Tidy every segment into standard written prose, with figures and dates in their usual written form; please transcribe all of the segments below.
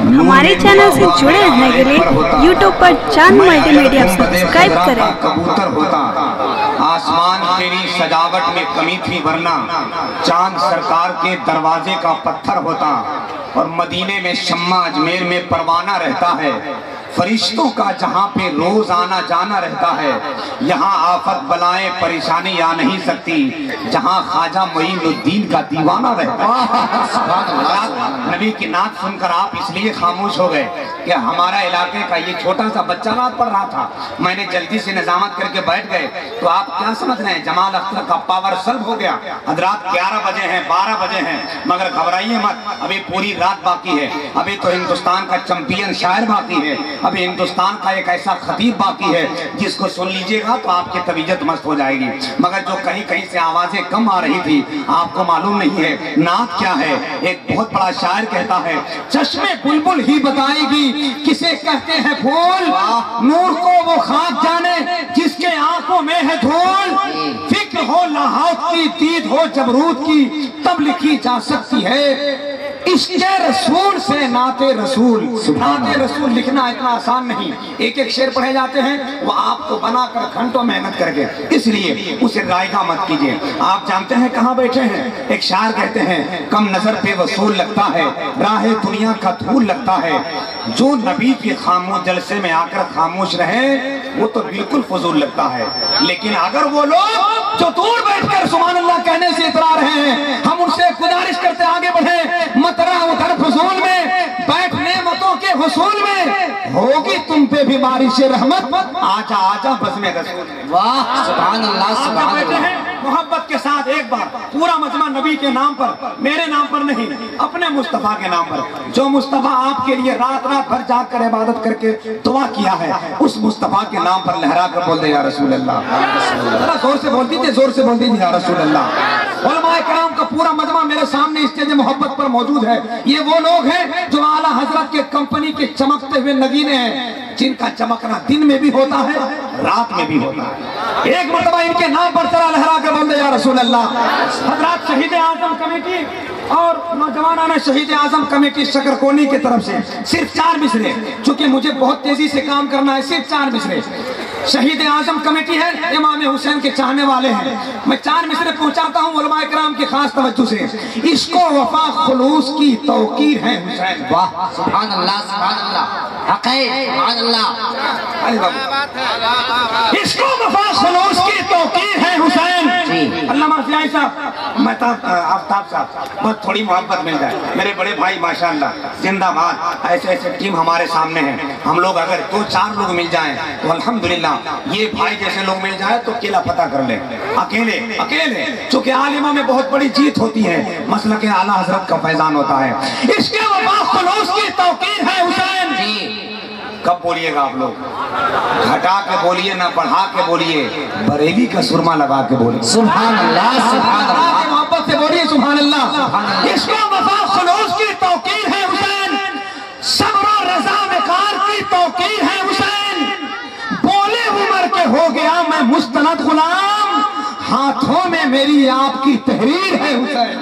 हमारे चैनल से जुड़े रहने के लिए यूट्यूब पर चांद मल्टीमीडिया सब्सक्राइब करें। कबूतर होता, आसमान तेरी सजावट में कमी थी वरना चांद सरकार के दरवाजे का पत्थर होता। और मदीने में शम्मा, अजमेर में परवाना रहता है। फरिश्तों का जहाँ पे रोज आना जाना रहता है, यहाँ आफत बलाएं परेशानी आ नहीं सकती जहाँ ख्वाजा मोइनुद्दीन का दीवाना रहता है। नबी की नात सुनकर आप इसलिए खामोश हो गए कि हमारा इलाके का ये छोटा सा बच्चा नात पढ़ रहा था, मैंने जल्दी से निजामत करके बैठ गए। तो आप क्या समझ रहे हैं, जमाल अख्तर का पावर सल्ब हो गया। हजरात 11 बजे हैं, 12 बजे हैं, मगर घबराइए मत, अभी पूरी रात बाकी है। अभी तो हिंदुस्तान का चैंपियन शायर बाकी है, अभी हिंदुस्तान का एक ऐसा खतीब बाकी है जिसको सुन लीजिएगा तो आपकी तबीयत मस्त हो जाएगी। मगर जो कहीं कहीं से आवाजें कम आ रही थी, आपको मालूम नहीं है नात क्या है। एक बहुत बड़ा शायर कहता है, चश्मे बुलबुल ही बताएगी किसे कहते हैं फूल, नूर को वो खाक जाने जिसके आंखों में है धूल। फिक्र हो लाहौत की, दीद हो जबरूद की, तब लिखी जा सकती है इश्क़े रसूल से नाते रसूल। नाते रसूल लिखना इतना आसान नहीं, एक एक शेर पढ़े जाते हैं, वो आपको बनाकर घंटों मेहनत करके, इसलिए उसे रायगा मत कीजिए। आप जानते हैं कहाँ बैठे हैं, एक शायर कहते हैं, कम नजर पे वसूल लगता है, राहे दुनिया का धूल लगता है। जो नबी के खामोश जलसे में आकर खामोश रहे वो तो बिल्कुल फजूल लगता है। लेकिन अगर वो लोग जो दूर बैठकर सुभान अल्लाह कहने से इतरा रहे हैं, हम उनसे गुजारिश करते आगे बढ़े, मत रहा उधर फजूल में, बैठने मतों के हुसूल में होगी तुम पे भी बारिश रहमत, आजा आजा बज़्म रसूल। वाह सुभान अल्लाह सुभान अल्लाह। मोहब्बत के साथ एक बार पूरा मजमा नबी के नाम पर, मेरे नाम पर नहीं, अपने मुस्तफा के नाम पर, जो मुस्तफा आपके लिए रात रात भर जाग कर इबादत करके दुआ किया है, उस मुस्तफा के नाम पर लहरा कर बोल दे या रसूल अल्लाह। जोर से बोल दीजिए, जोर से बोल दीजिए या रसूल अल्लाह। उलमाए किराम का पूरा मजमा मेरे सामने स्टेज मोहब्बत पर मौजूद है। ये वो लोग हैं जो आला हजरत के कंपनी के चमकते हुए नगीने हैं, जिनका चमकना दिन में भी होता है, रात में भी होता है। एक मरतबा इनके नाम पर जरा लहरा कर बोल दे या रसूल अल्लाह। हजरत शहीद आजम कमेटी और नौजवान शहीद आजम कमेटी शकरकोनी की तरफ से सिर्फ 4 मिसरे, चूंकि मुझे बहुत तेजी से काम करना है, सिर्फ 4 मिसरे। शहीद आजम कमेटी है, इमाम हुसैन के चाहने वाले हैं, मैं 4 मिसरे पहुंचाता हूं उलमाए किराम की खास तवज्जो से। इसको वफा खुलूस की तौकीर है हुसैन। वाह सुभान अल्लाह सुभान अल्लाह, हक है सुभान अल्लाह। इसको वफा खुलूस की तौकीर है हुसैन। अल्लामा ज़ियाई साहब, महताब आफ्ताब साहब, बस थोड़ी मोहब्बत मिल जाए। मेरे बड़े भाई माशाअल्लाह जिंदाबाद, ऐसे ऐसे टीम हमारे सामने है। हम लोग अगर 2-4 लोग मिल जाएं तो अल्हम्दुलिल्लाह, ये भाई जैसे लोग मिल जाए तो केला पता कर ले। अकेले अकेले चूंकि आलिमा में बहुत बड़ी जीत होती है, मसलक आला हजरत का फैजान होता है। इसके वफा खुलूस की तौकीर है हुसैन। कब बोलिएगा आप लोग, घटा के बोलिए ना बढ़ा के बोलिए, बरेली का सुरमा लगा के बोलिए सुभान अल्लाह सुभान अल्लाह। मोहब्बत से बोलिए सुभान अल्लाह। इसको वफा खुलूस की तौकीर है हुसैन, सब्र और रज़ा वक़ार की तौकीर है हुसैन। बोले उमर के हो गया मैं मुस्तनद गुलाम, हाथों में मेरी आपकी तहरीर है हुसैन।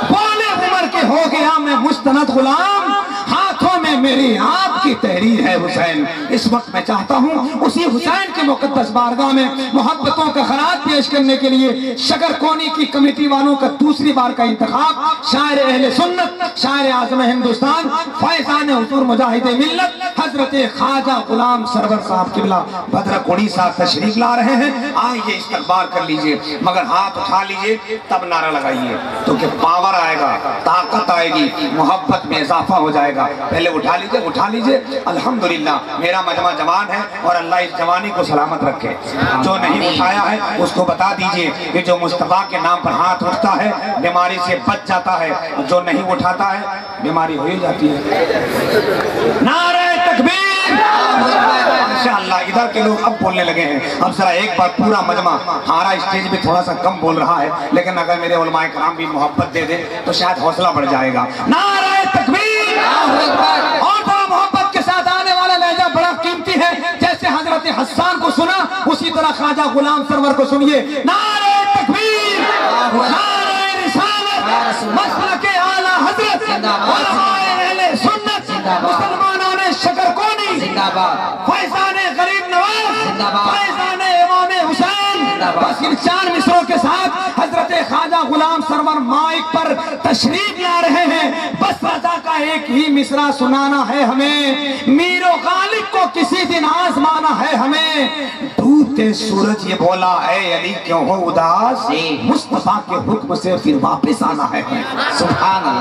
बोले उमर के हो गया मैं मुस्तनद गुलाम, हाथों में मेरी आपकी तहरीर है हुसैन। इस वक्त मैं चाहता हूँ उसी हुसैन के मुक़द्दस बारगाह में मोहब्बतों का खराज पेश करने के लिए शकरकोनी की कमेटी वालों का दूसरी बार का इंतखाब, शायर अहले सुन्नत, शायर आज़म हिंदुस्तान, फैज़ान हुज़ूर मुजाहिद मिल्लत हजरत ख्वाजा गुलाम सरवर साहब किबला भद्रकोड़ी साहब तशरीफ ला रहे हैं। आइए इस्तकबाल कर लीजिए, मगर हाथ उठा लीजिए तब नारा लगाइए, क्योंकि पावर आएगा, ताकत आएगी, मोहब्बत में इजाफा हो जाएगा। पहले उठा लीजिए, उठा लीजिए। अल्हम्दुलिल्लाह मेरा मजमा जवान है और अल्लाह इस जवानी को सलामत रखे। जो नहीं उठाया है उसको बता दीजिए कि जो मुस्तफा के नाम पर हाथ उठता है बीमारी से बच जाता है, जो नहीं उठाता है बीमारी हो ही जाती है। नारे तकबीर। माशाअल्लाह इधर के लोग अब बोलने लगे हैं। अब जरा एक बार पूरा मजमा, हमारा स्टेज पे थोड़ा सा कम बोल रहा है, लेकिन अगर मेरे उलमाए किराम भी मोहब्बत दे दें तो शायद हौसला बढ़ जाएगा। नारे तकबीर। और बड़ा मोहब्बत के साथ आने वाला लहजा बड़ा कीमती है। जैसे हजरत हस्सान को सुना उसी तरह ख्वाजा गुलाम सरवर को सुनिए। नारे तकबीर, नारे रिसालत, मसलक आला हजरत, उलमाए अहले सुन्नत, فیضان غریب نواز، فیضان امام حسین۔ بس ان 4 مصروں کے ساتھ حضرت خواجہ غلام سرور مائک پر تشریف لا رہے ہیں۔ بس رضا کا ایک ہی مصرع سنانا ہے ہمیں، میر و غالب کو کسی دن آزمانا ہے ہمیں۔ ڈوبتے سورج یہ بولا اے علی کیوں ہو اداس، مصطفیٰ کے حکم سے پھر واپس آنا ہے ہمیں۔ سبحان اللہ۔